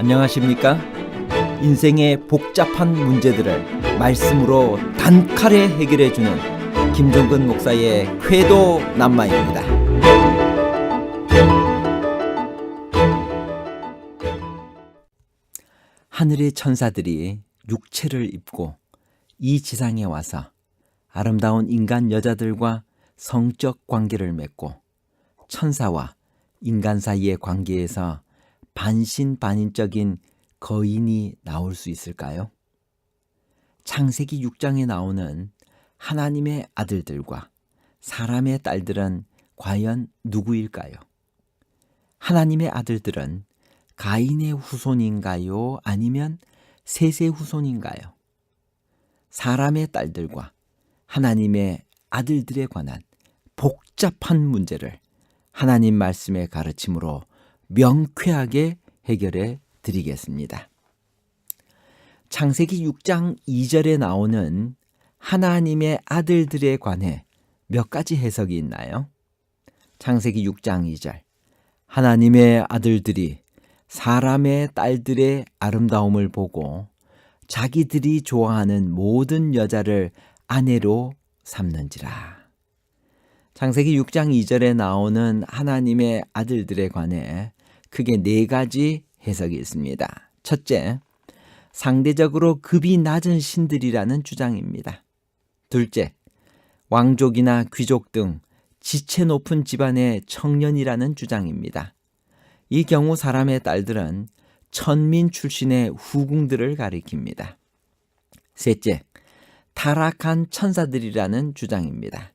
안녕하십니까? 인생의 복잡한 문제들을 말씀으로 단칼에 해결해주는 김종근 목사의 쾌도 남마입니다. 하늘의 천사들이 육체를 입고 이 지상에 와서 아름다운 인간 여자들과 성적 관계를 맺고 천사와 인간 사이의 관계에서 반신반인적인 거인이 나올 수 있을까요? 창세기 6장에 나오는 하나님의 아들들과 사람의 딸들은 과연 누구일까요? 하나님의 아들들은 가인의 후손인가요? 아니면 셋의 후손인가요? 사람의 딸들과 하나님의 아들들에 관한 복잡한 문제를 하나님 말씀의 가르침으로 명쾌하게 해결해 드리겠습니다. 창세기 6장 2절에 나오는 하나님의 아들들에 관해 몇 가지 해석이 있나요? 창세기 6장 2절 하나님의 아들들이 사람의 딸들의 아름다움을 보고 자기들이 좋아하는 모든 여자를 아내로 삼는지라. 창세기 6장 2절에 나오는 하나님의 아들들에 관해 크게 네 가지 해석이 있습니다. 첫째, 상대적으로 급이 낮은 신들이라는 주장입니다. 둘째, 왕족이나 귀족 등 지체 높은 집안의 청년이라는 주장입니다. 이 경우 사람의 딸들은 천민 출신의 후궁들을 가리킵니다. 셋째, 타락한 천사들이라는 주장입니다.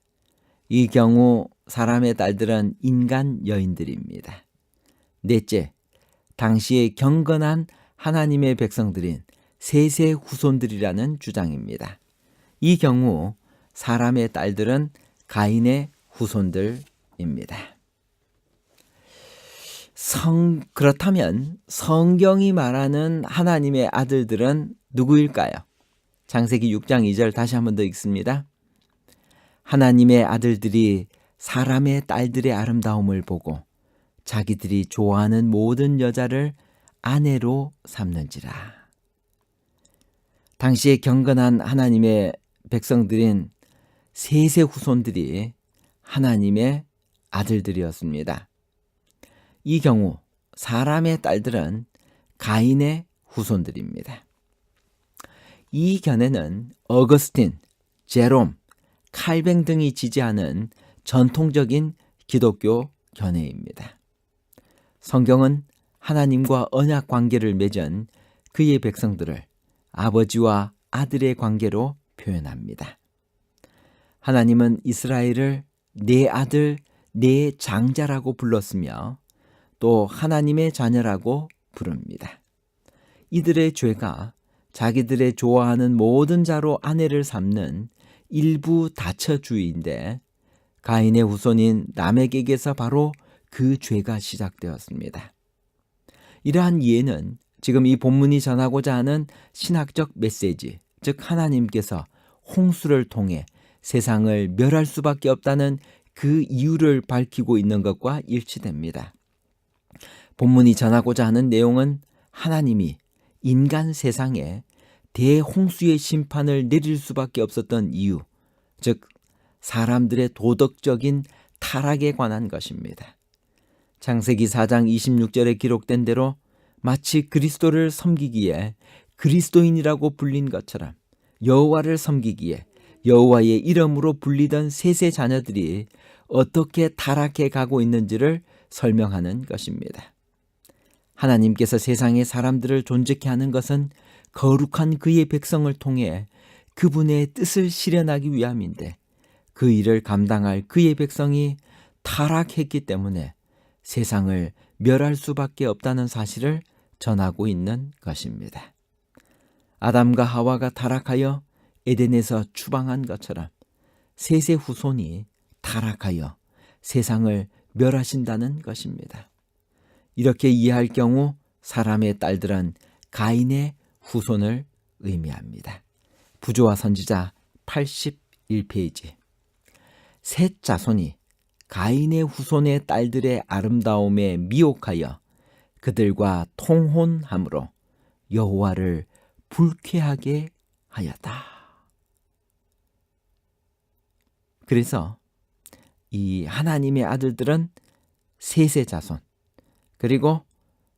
이 경우 사람의 딸들은 인간 여인들입니다. 넷째, 당시에 경건한 하나님의 백성들인 셋의 후손들이라는 주장입니다. 이 경우 사람의 딸들은 가인의 후손들입니다. 그렇다면 성경이 말하는 하나님의 아들들은 누구일까요? 창세기 6장 2절 다시 한 번 더 읽습니다. 하나님의 아들들이 사람의 딸들의 아름다움을 보고 자기들이 좋아하는 모든 여자를 아내로 삼는지라. 당시에 경건한 하나님의 백성들인 셋의 후손들이 하나님의 아들들이었습니다. 이 경우 사람의 딸들은 가인의 후손들입니다. 이 견해는 어거스틴, 제롬, 칼뱅 등이 지지하는 전통적인 기독교 견해입니다. 성경은 하나님과 언약 관계를 맺은 그의 백성들을 아버지와 아들의 관계로 표현합니다. 하나님은 이스라엘을 내 아들, 내 장자라고 불렀으며 또 하나님의 자녀라고 부릅니다. 이들의 죄가 자기들의 좋아하는 모든 자로 아내를 삼는 일부 다처주의인데 가인의 후손인 라멕에게서 바로 그 죄가 시작되었습니다. 이러한 이해는 지금 이 본문이 전하고자 하는 신학적 메시지, 즉 하나님께서 홍수를 통해 세상을 멸할 수밖에 없다는 그 이유를 밝히고 있는 것과 일치됩니다. 본문이 전하고자 하는 내용은 하나님이 인간 세상에 대홍수의 심판을 내릴 수밖에 없었던 이유, 즉 사람들의 도덕적인 타락에 관한 것입니다. 창세기 4장 26절에 기록된 대로 마치 그리스도를 섬기기에 그리스도인이라고 불린 것처럼 여호와를 섬기기에 여호와의 이름으로 불리던 셋의 자녀들이 어떻게 타락해 가고 있는지를 설명하는 것입니다. 하나님께서 세상의 사람들을 존재케 하는 것은 거룩한 그의 백성을 통해 그분의 뜻을 실현하기 위함인데 그 일을 감당할 그의 백성이 타락했기 때문에 세상을 멸할 수밖에 없다는 사실을 전하고 있는 것입니다. 아담과 하와가 타락하여 에덴에서 추방한 것처럼 셋의 후손이 타락하여 세상을 멸하신다는 것입니다. 이렇게 이해할 경우 사람의 딸들은 가인의 후손을 의미합니다. 부조와 선지자 81페이지. 셋 자손이 가인의 후손의 딸들의 아름다움에 미혹하여 그들과 통혼함으로 여호와를 불쾌하게 하였다. 그래서 이 하나님의 아들들은 셋의 자손, 그리고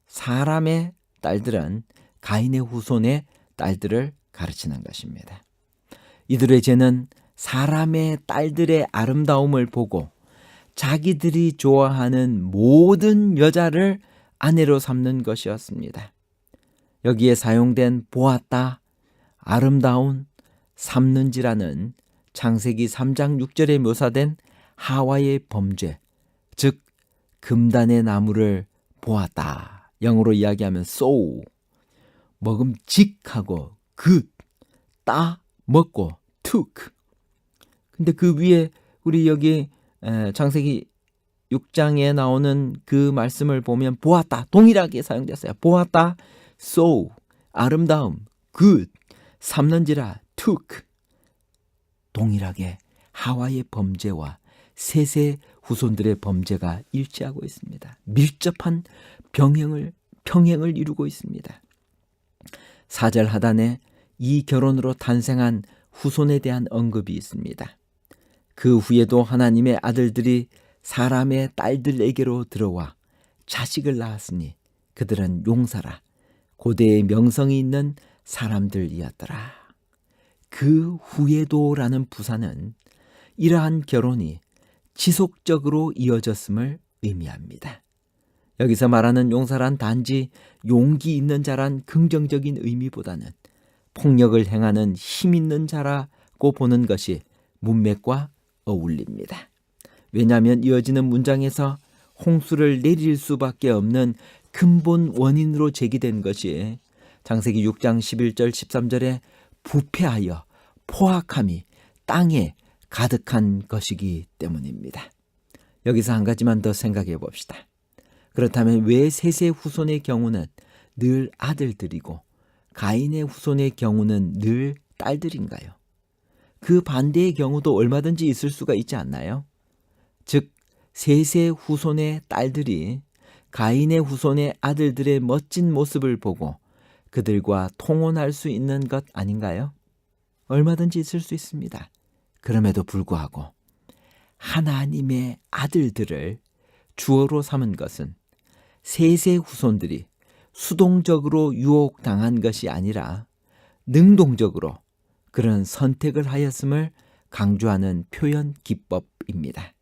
사람의 딸들은 가인의 후손의 딸들을 가르치는 것입니다. 이들의 죄는 사람의 딸들의 아름다움을 보고 자기들이 좋아하는 모든 여자를 아내로 삼는 것이었습니다. 여기에 사용된 보았다, 아름다운, 삼는지라는 창세기 3장 6절에 묘사된 하와의 범죄, 즉 금단의 나무를 보았다. 영어로 이야기하면 saw, 먹음직하고 good, 따, 먹고 took. 근데 그 위에 우리 여기 창세기 6장에 나오는 그 말씀을 보면 보았다, 동일하게 사용됐어요. 보았다, saw, 아름다움, good, 삼는지라, took. 동일하게 하와의 범죄와 셋의 후손들의 범죄가 일치하고 있습니다. 밀접한 평행을 이루고 있습니다. 4절 하단에 이 결혼으로 탄생한 후손에 대한 언급이 있습니다. 그 후에도 하나님의 아들들이 사람의 딸들에게로 들어와 자식을 낳았으니 그들은 용사라, 고대의 명성이 있는 사람들이었더라. 그 후에도라는 부사는 이러한 결혼이 지속적으로 이어졌음을 의미합니다. 여기서 말하는 용사란 단지 용기 있는 자란 긍정적인 의미보다는 폭력을 행하는 힘 있는 자라고 보는 것이 문맥과 어울립니다. 왜냐하면 이어지는 문장에서 홍수를 내릴 수밖에 없는 근본 원인으로 제기된 것이 창세기 6장 11절 13절에 부패하여 포악함이 땅에 가득한 것이기 때문입니다. 여기서 한 가지만 더 생각해 봅시다. 그렇다면 왜 셋의 후손의 경우는 늘 아들들이고 가인의 후손의 경우는 늘 딸들인가요? 그 반대의 경우도 얼마든지 있을 수가 있지 않나요? 즉 셋의 후손의 딸들이 가인의 후손의 아들들의 멋진 모습을 보고 그들과 통혼할 수 있는 것 아닌가요? 얼마든지 있을 수 있습니다. 그럼에도 불구하고 하나님의 아들들을 주어로 삼은 것은 셋의 후손들이 수동적으로 유혹당한 것이 아니라 능동적으로 그런 선택을 하였음을 강조하는 표현 기법입니다.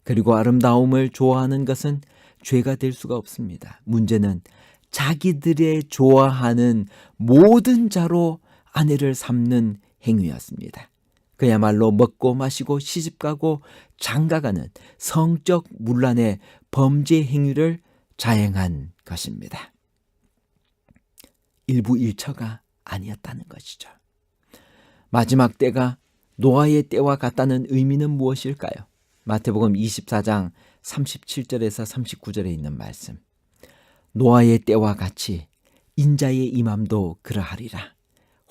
그리고 아름다움을 좋아하는 것은 죄가 될 수가 없습니다. 문제는 자기들의 좋아하는 모든 자로 아내를 삼는 행위였습니다. 그야말로 먹고 마시고 시집가고 장가가는 성적 문란의 범죄 행위를 자행한 것입니다. 일부 일처가 아니었다는 것이죠. 마지막 때가 노아의 때와 같다는 의미는 무엇일까요? 마태복음 24장 37절에서 39절에 있는 말씀. 노아의 때와 같이 인자의 임함도 그러하리라.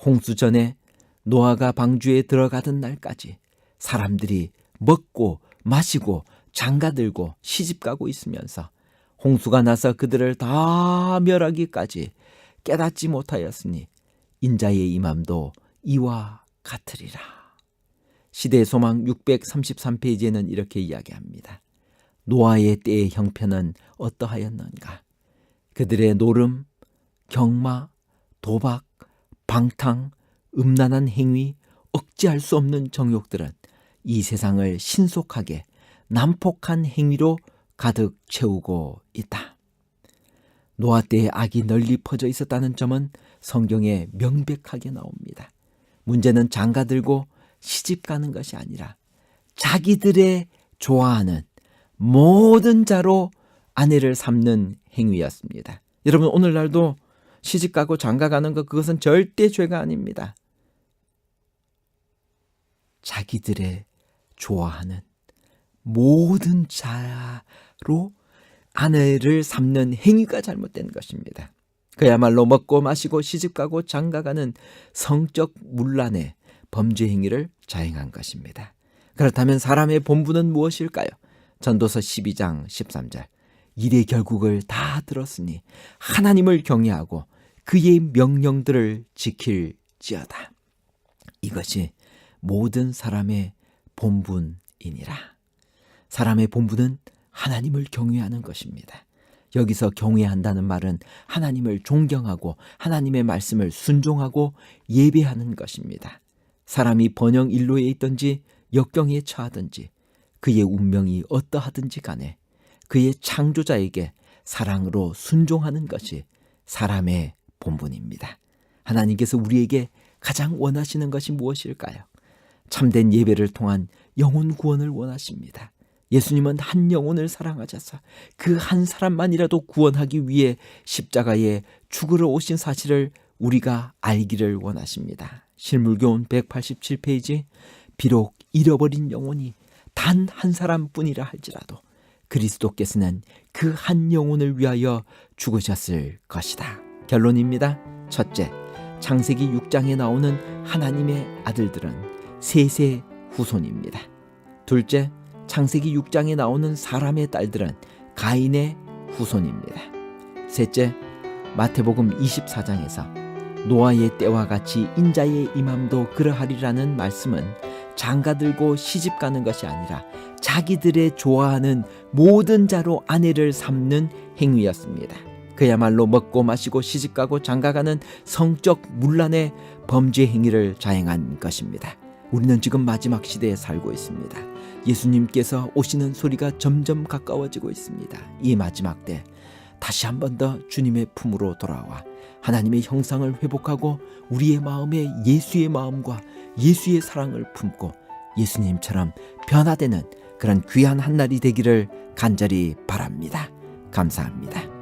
홍수 전에 노아가 방주에 들어가던 날까지 사람들이 먹고 마시고 장가들고 시집가고 있으면서 홍수가 나서 그들을 다 멸하기까지 깨닫지 못하였으니 인자의 임함도 이와 같으리라. 시대의 소망 633페이지에는 이렇게 이야기합니다. 노아의 때의 형편은 어떠하였는가? 그들의 노름, 경마, 도박, 방탕, 음란한 행위, 억제할 수 없는 정욕들은 이 세상을 신속하게 난폭한 행위로 가득 채우고 있다. 노아 때의 악이 널리 퍼져 있었다는 점은 성경에 명백하게 나옵니다. 문제는 장가들고 시집가는 것이 아니라 자기들의 좋아하는 모든 자로 아내를 삼는 행위였습니다. 여러분, 오늘날도 시집가고 장가가는 것, 그것은 절대 죄가 아닙니다. 자기들의 좋아하는 모든 자로 아내를 삼는 행위가 잘못된 것입니다. 그야말로 먹고 마시고 시집가고 장가가는 성적 문란의 범죄 행위를 자행한 것입니다. 그렇다면 사람의 본분은 무엇일까요? 전도서 12장 13절. 일의 결국을 다 들었으니 하나님을 경외하고 그의 명령들을 지킬지어다. 이것이 모든 사람의 본분이니라. 사람의 본분은 하나님을 경외하는 것입니다. 여기서 경외한다는 말은 하나님을 존경하고 하나님의 말씀을 순종하고 예배하는 것입니다. 사람이 번영일로에 있든지 역경에 처하든지 그의 운명이 어떠하든지 간에 그의 창조자에게 사랑으로 순종하는 것이 사람의 본분입니다. 하나님께서 우리에게 가장 원하시는 것이 무엇일까요? 참된 예배를 통한 영혼 구원을 원하십니다. 예수님은 한 영혼을 사랑하셔서 그 한 사람만이라도 구원하기 위해 십자가에 죽으러 오신 사실을 우리가 알기를 원하십니다. 실물교훈 187페이지, 비록 잃어버린 영혼이 단 한 사람뿐이라 할지라도 그리스도께서는 그 한 영혼을 위하여 죽으셨을 것이다. 결론입니다. 첫째, 창세기 6장에 나오는 하나님의 아들들은 셋의 후손입니다. 둘째, 창세기 6장에 나오는 사람의 딸들은 가인의 후손입니다. 셋째, 마태복음 24장에서 노아의 때와 같이 인자의 임함도 그러하리라는 말씀은 장가들고 시집가는 것이 아니라 자기들의 좋아하는 모든 자로 아내를 삼는 행위였습니다. 그야말로 먹고 마시고 시집가고 장가가는 성적 문란의 범죄 행위를 자행한 것입니다. 우리는 지금 마지막 시대에 살고 있습니다. 예수님께서 오시는 소리가 점점 가까워지고 있습니다. 이 마지막 때 다시 한 번 더 주님의 품으로 돌아와 하나님의 형상을 회복하고 우리의 마음에 예수의 마음과 예수의 사랑을 품고 예수님처럼 변화되는 그런 귀한 한날이 되기를 간절히 바랍니다. 감사합니다.